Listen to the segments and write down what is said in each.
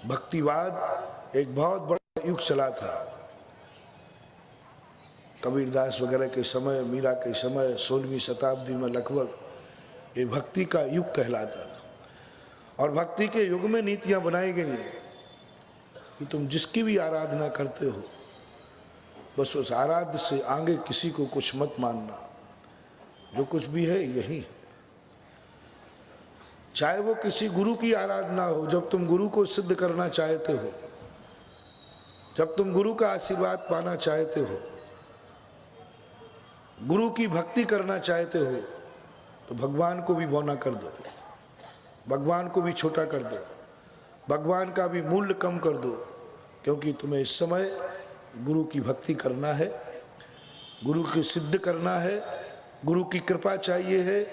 भक्तिवाद एक बहुत बड़ा युग चला था। कबीरदास वगैरह के समय, मीरा के समय, 16वीं शताब्दी में लगभग ये भक्ति का युग कहलाता था। और भक्ति के युग में नीतियां बनाई गई कि तुम जिसकी भी आराधना करते हो, बस उस आराध्य से आगे किसी को कुछ मत मानना। जो कुछ भी है यही, चाहे वो किसी गुरु की आराधना हो। जब तुम गुरु को सिद्ध करना चाहते हो, जब तुम गुरु का आशीर्वाद पाना चाहते हो, गुरु की भक्ति करना चाहते हो, तो भगवान को भी बौना कर दो, भगवान को भी छोटा कर दो, भगवान का भी मूल्य कम कर दो। क्योंकि तुम्हें इस समय गुरु की भक्ति करना है, गुरु की सिद्ध करना है, गुरु की कृपा चाहिए है,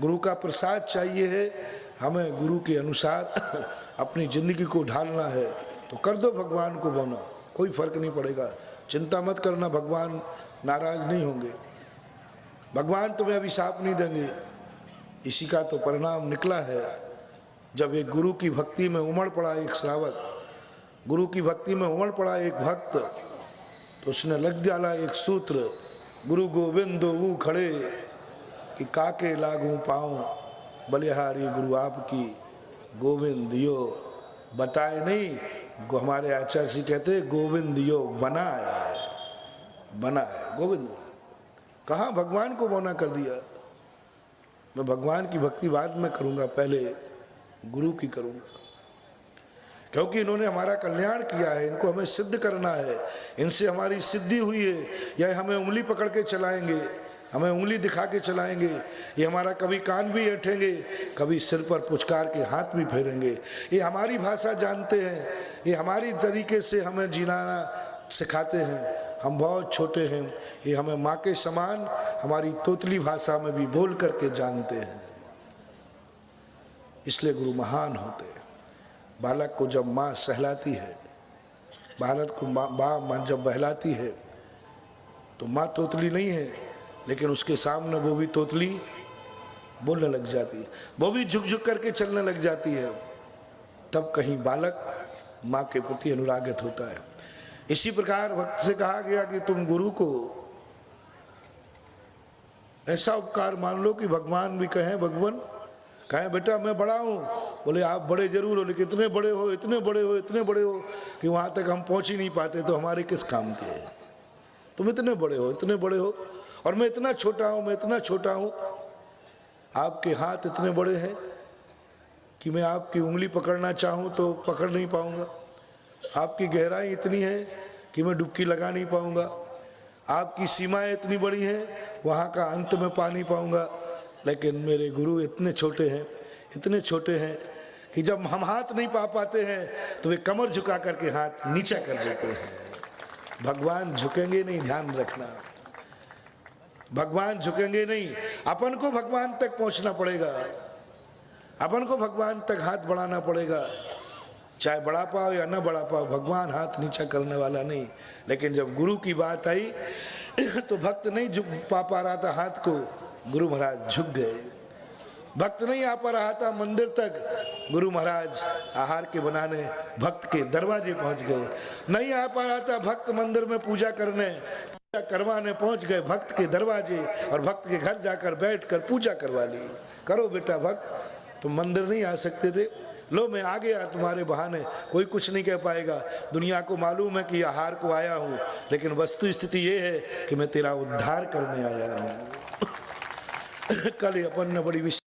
गुरु का प्रसाद चाहिए है। हमें गुरु के अनुसार अपनी जिंदगी को ढालना है। तो कर दो भगवान को बौना, कोई फर्क नहीं पड़ेगा। चिंता मत करना, भगवान नाराज नहीं होंगे, भगवान तुम्हें अभिशाप नहीं देंगे। इसी का तो परिणाम निकला है। जब एक गुरु की भक्ति में उमड़ पड़ा एक श्रावक, गुरु की भक्ति में उमड़ पड़ा एक भक्त, तो उसने लग डाला एक सूत्र, गुरु गोविंद वो खड़े कि काके लागू पाऊं, बलिहारी गुरु आपकी गोविंद दियो बताए नहीं। हमारे आचार्य जी कहते गोविंद दियो बनाए, बनाए गोविंद। कहाँ भगवान को बौना कर दिया। मैं भगवान की भक्ति बाद में करूँगा, पहले गुरु की करूँगा। क्योंकि इन्होंने हमारा कल्याण किया है, इनको हमें सिद्ध करना है। इनसे हमारी सिद्धि हुई है, या हमें उंगली पकड़ के चलाएंगे, हमें उंगली दिखा के चलाएंगे। ये हमारा कभी कान भी ऐंठेंगे, कभी सिर पर पुचकार के हाथ भी फेरेंगे। ये हमारी भाषा जानते हैं, ये हमारी तरीके से हमें जीना सिखाते हैं। हम बहुत छोटे हैं, ये हमें माँ के समान हमारी तोतली भाषा में भी बोल करके जानते हैं। इसलिए गुरु महान होते हैं। बालक को जब माँ सहलाती है, बालक को माँ जब बहलाती है, तो माँ तोतली नहीं है, लेकिन उसके सामने वो भी तोतली बोलने लग जाती है, वो भी झुक झुक करके चलने लग जाती है। तब कहीं बालक माँ के प्रति अनुरागित होता है। इसी प्रकार भक्त से कहा गया कि तुम गुरु को ऐसा उपकार मान लो कि भगवान भी कहें, भगवान कहें बेटा मैं बड़ा हूँ। बोले आप बड़े जरूर हो, लेकिन इतने बड़े हो, इतने बड़े हो, इतने बड़े हो कि वहाँ तक हम पहुँच ही नहीं पाते, तो हमारे किस काम के। तुम इतने बड़े हो, इतने बड़े हो, और मैं इतना छोटा हूँ, मैं इतना छोटा हूँ। आपके हाथ इतने बड़े हैं कि मैं आपकी उंगली पकड़ना चाहूँ तो पकड़ नहीं पाऊँगा। आपकी गहराई इतनी है कि मैं डुबकी लगा नहीं पाऊँगा। आपकी सीमाएं इतनी बड़ी हैं, वहाँ का अंत में पा नहीं पाऊँगा। लेकिन मेरे गुरु इतने छोटे हैं, इतने छोटे हैं कि जब हम हाथ नहीं पा पाते हैं तो वे कमर झुका करके हाथ नीचा कर देते हैं। भगवान झुकेंगे नहीं, ध्यान रखना, भगवान झुकेंगे नहीं। अपन को भगवान तक पहुंचना पड़ेगा, अपन को भगवान तक हाथ बढ़ाना पड़ेगा। चाहे बढ़ा पाओ या ना बढ़ा पाओ, भगवान हाथ नीचा करने वाला नहीं। लेकिन जब गुरु की बात आई तो भक्त नहीं झुक पा रहा था हाथ को, गुरु महाराज झुक गए। भक्त नहीं आ पा रहा था मंदिर तक, गुरु महाराज आहार के बनाने भक्त के दरवाजे पहुंच गए। नहीं आ पा रहा था भक्त मंदिर में पूजा करने, पूजा करवाने पहुंच गए भक्त के दरवाजे, और भक्त के घर जाकर बैठकर पूजा करवा ली। करो बेटा भक्त, तुम मंदिर नहीं आ सकते थे, लो मैं आ गया तुम्हारे बहाने। कोई कुछ नहीं कह पाएगा। दुनिया को मालूम है कि आहार को आया हूँ, लेकिन वस्तु स्थिति ये है कि मैं तेरा उद्धार करने आया हूँ। कल अपन ने बड़ी